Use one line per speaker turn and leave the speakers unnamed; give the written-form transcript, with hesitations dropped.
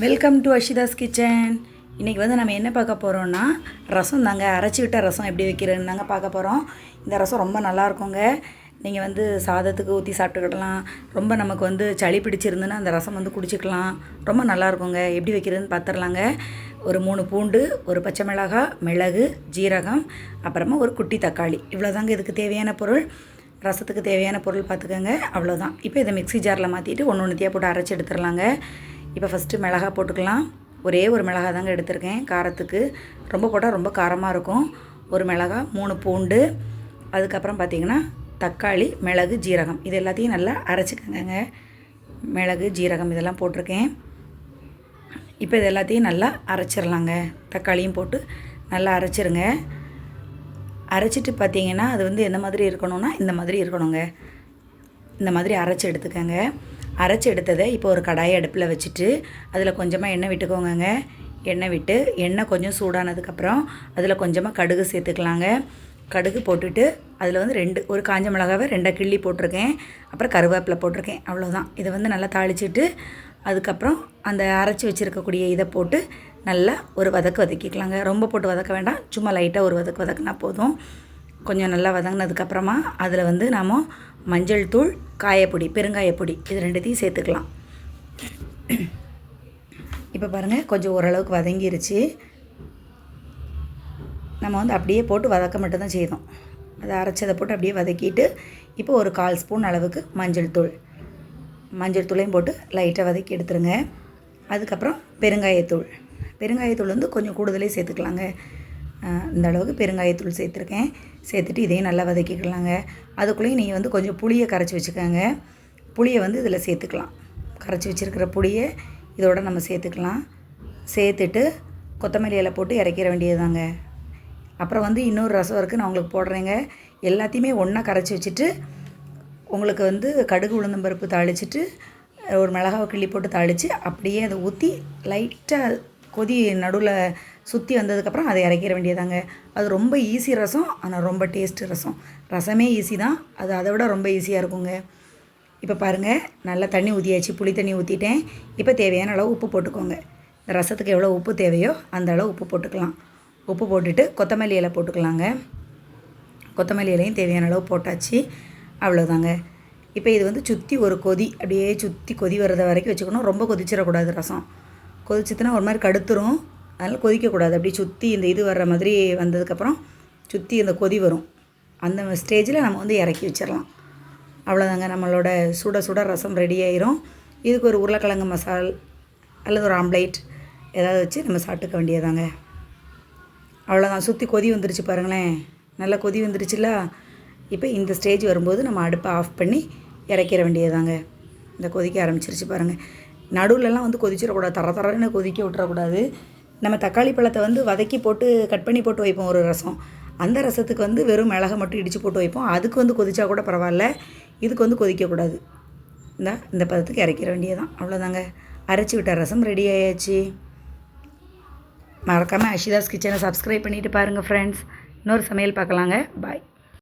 Welcome to அஷிதாஸ் kitchen. இன்றைக்கி வந்து நம்ம என்ன பார்க்க போகிறோன்னா ரசம் தாங்க. அரைச்சி விட்ட ரசம் எப்படி வைக்கிறதுன்னு தாங்க பார்க்க போகிறோம். இந்த ரசம் ரொம்ப நல்லாயிருக்குங்க. நீங்கள் வந்து சாதத்துக்கு ஊற்றி சாப்பிட்டுக்கிடலாம். ரொம்ப நமக்கு வந்து சளி பிடிச்சிருந்துன்னா அந்த ரசம் வந்து குடிச்சிக்கலாம். ரொம்ப நல்லாயிருக்குங்க. எப்படி வைக்கிறதுன்னு பார்த்துடலாங்க. ஒரு 3 பூண்டு, ஒரு பச்சை மிளகாய், மிளகு, ஜீரகம், அப்புறமா ஒரு குட்டி தக்காளி, இவ்வளோதாங்க இதுக்கு தேவையான பொருள். ரசத்துக்கு தேவையான பொருள் பார்த்துக்கோங்க, அவ்வளோதான். இப்போ இதை மிக்ஸி ஜாரில் மாற்றிட்டு ஒன்று ஒன்றுத்தையாக போட்டு அரைச்சி எடுத்துடலாங்க. இப்போ ஃபஸ்ட்டு மிளகாய் போட்டுக்கலாம். ஒரே ஒரு மிளகாய் தாங்க எடுத்திருக்கேன் காரத்துக்கு. ரொம்ப போட்டால் ரொம்ப காரமாக இருக்கும். ஒரு மிளகாய், 3 பூண்டு, அதுக்கப்புறம் பார்த்திங்கன்னா தக்காளி, மிளகு, ஜீரகம், இது எல்லாத்தையும் நல்லா அரைச்சிக்கோங்க. மிளகு, ஜீரகம் இதெல்லாம் போட்டிருக்கேன். இப்போ இது எல்லாத்தையும் நல்லா அரைச்சிடலாங்க. தக்காளியும் போட்டு நல்லா அரைச்சிருங்க. அரைச்சிட்டு பார்த்திங்கன்னா அது வந்து எந்த மாதிரி இருக்கணும்னா இந்த மாதிரி இருக்கணுங்க. இந்த மாதிரி அரைச்சி எடுத்துக்கோங்க. அரைச்சி எடுத்ததை இப்போ ஒரு கடாயை அடுப்பில் வச்சுட்டு அதில் கொஞ்சமாக எண்ணெய் விட்டுக்கோங்க. எண்ணெய் விட்டு எண்ணெய் கொஞ்சம் சூடானதுக்கப்புறம் அதில் கொஞ்சமாக கடுகு சேர்த்துக்கலாங்க. கடுகு போட்டுட்டு அதில் வந்து ஒரு காஞ்ச மிளகாவை 2 கிள்ளி போட்டிருக்கேன். அப்புறம் கருவேப்பிலை போட்டிருக்கேன், அவ்வளோதான். இதை வந்து நல்லா தாளிச்சிட்டு அதுக்கப்புறம் அந்த அரைச்சி வச்சுருக்கக்கூடிய இதை போட்டு நல்லா ஒரு வதக்கிக்கலாங்க. ரொம்ப போட்டு வதக்க வேண்டாம், சும்மா லைட்டாக ஒரு வதக்குனா போதும். கொஞ்சம் நல்லா வதங்கினதுக்கப்புறமா அதில் வந்து நாம் மஞ்சள் தூள், காயப்பொடி, பெருங்காயப்பொடி, இது 2த்தையும் சேர்த்துக்கலாம். இப்போ பாருங்கள், கொஞ்சம் ஓரளவுக்கு வதங்கிருச்சு. நம்ம வந்து அப்படியே போட்டு வதக்க மட்டும்தான் செய்தோம். அதை அரைச்சதை போட்டு அப்படியே வதக்கிட்டு இப்போ ஒரு 1/4 ஸ்பூன் அளவுக்கு மஞ்சள் தூளையும் போட்டு லைட்டாக வதக்கி எடுத்துருங்க. அதுக்கப்புறம் பெருங்காயத்தூள் வந்து கொஞ்சம் கூடுதலே சேர்த்துக்கலாங்க. இந்த அளவுக்கு பெருங்காயத்தூள் சேர்த்துருக்கேன். சேர்த்துட்டு இதையும் நல்லா வதக்கிக்கலாங்க. அதுக்குள்ளேயும் நீங்கள் வந்து கொஞ்சம் புளியை கரைச்சி வச்சுக்கோங்க. புளியை வந்து இதில் சேர்த்துக்கலாம். கரைச்சி வச்சுருக்கிற புளியை இதோட நம்ம சேர்த்துக்கலாம். சேர்த்துட்டு கொத்தமல்லி இலை போட்டு இறக்கிற வேண்டியதுதாங்க. அப்புறம் வந்து இன்னொரு ரசம் இருக்குது, நான் உங்களுக்கு போடுறேங்க. எல்லாத்தையுமே ஒன்றா கரைச்சி வச்சுட்டு உங்களுக்கு வந்து கடுகு, உளுந்தம் பருப்பு தாளிச்சிட்டு ஒரு மிளகாவை கிள்ளி போட்டு தாளித்து அப்படியே அதை ஊற்றி லைட்டாக கொதி நடுவில் சுற்றி வந்ததுக்கப்புறம் அதை இறக்கிற வேண்டியதாங்க. அது ரொம்ப ஈஸி ரசம், ஆனால் ரொம்ப டேஸ்ட்டு ரசம். ரசமே ஈஸி தான், அது அதை விட ரொம்ப ஈஸியாக இருக்குங்க. இப்போ பாருங்கள், நல்லா தண்ணி ஊற்றியாச்சு, புளி தண்ணி ஊற்றிட்டேன். இப்போ தேவையான அளவு உப்பு போட்டுக்கோங்க. இந்த ரசத்துக்கு எவ்வளோ உப்பு தேவையோ அந்த அளவு உப்பு போட்டுக்கலாம். உப்பு போட்டுட்டு கொத்தமல்லி இலை போட்டுக்கலாங்க. கொத்தமல்லி இலையும் தேவையான அளவு போட்டாச்சு, அவ்வளோதாங்க. இப்போ இது வந்து சுற்றி ஒரு கொதி, அப்படியே சுற்றி கொதி வர்றத வரைக்கும் வச்சுக்கணும். ரொம்ப கொதிச்சிடக்கூடாது. ரசம் கொதிச்சுதுன்னா ஒரு மாதிரி கடுத்துரும், அதனால் கொதிக்கக்கூடாது. அப்படி சுற்றி இந்த இது வர்ற மாதிரி வந்ததுக்கப்புறம் சுற்றி இந்த கொதி வரும். அந்த ஸ்டேஜில் நம்ம வந்து இறக்கி வச்சிடலாம். அவ்வளோதாங்க, நம்மளோட சுட ரசம் ரெடி ஆயிரும். இதுக்கு ஒரு உருளைக்கிழங்கு மசால் அல்லது ஒரு ஆம்லேட் ஏதாவது வச்சு நம்ம சாப்பிட்டுக்க வேண்டியதாங்க. அவ்வளோதான். சுற்றி கொதி வந்துருச்சு பாருங்களேன், நல்லா கொதி வந்துருச்சுல. இப்போ இந்த ஸ்டேஜ் வரும்போது நம்ம அடுப்பை ஆஃப் பண்ணி இறக்கிற வேண்டியதாங்க. இந்த கொதிக்க ஆரம்பிச்சிருச்சு பாருங்கள். நடுவில்லாம் வந்து கொதிச்சிடக்கூடாது, தரன்னு கொதிக்க விட்டுறக்கூடாது. நம்ம தக்காளி பழத்தை வந்து வதக்கி போட்டு கட் பண்ணி போட்டு வைப்போம் ஒரு ரசம். அந்த ரசத்துக்கு வந்து வெறும் மிளகை மட்டும் இடித்து போட்டு வைப்போம். அதுக்கு வந்து கொதிச்சா கூட பரவாயில்ல, இதுக்கு வந்து கொதிக்கக்கூடாது. இந்த பதத்துக்கு இறக்கிற வேண்டியதான், அவ்வளோதாங்க. அரைச்சி விட்ட ரசம் ரெடி ஆயாச்சு. மறக்காமல் அஷிதாஸ் கிச்சனை சப்ஸ்கிரைப் பண்ணிவிட்டு பாருங்கள் ஃப்ரெண்ட்ஸ். இன்னொரு சமையல் பார்க்கலாங்க. பாய்.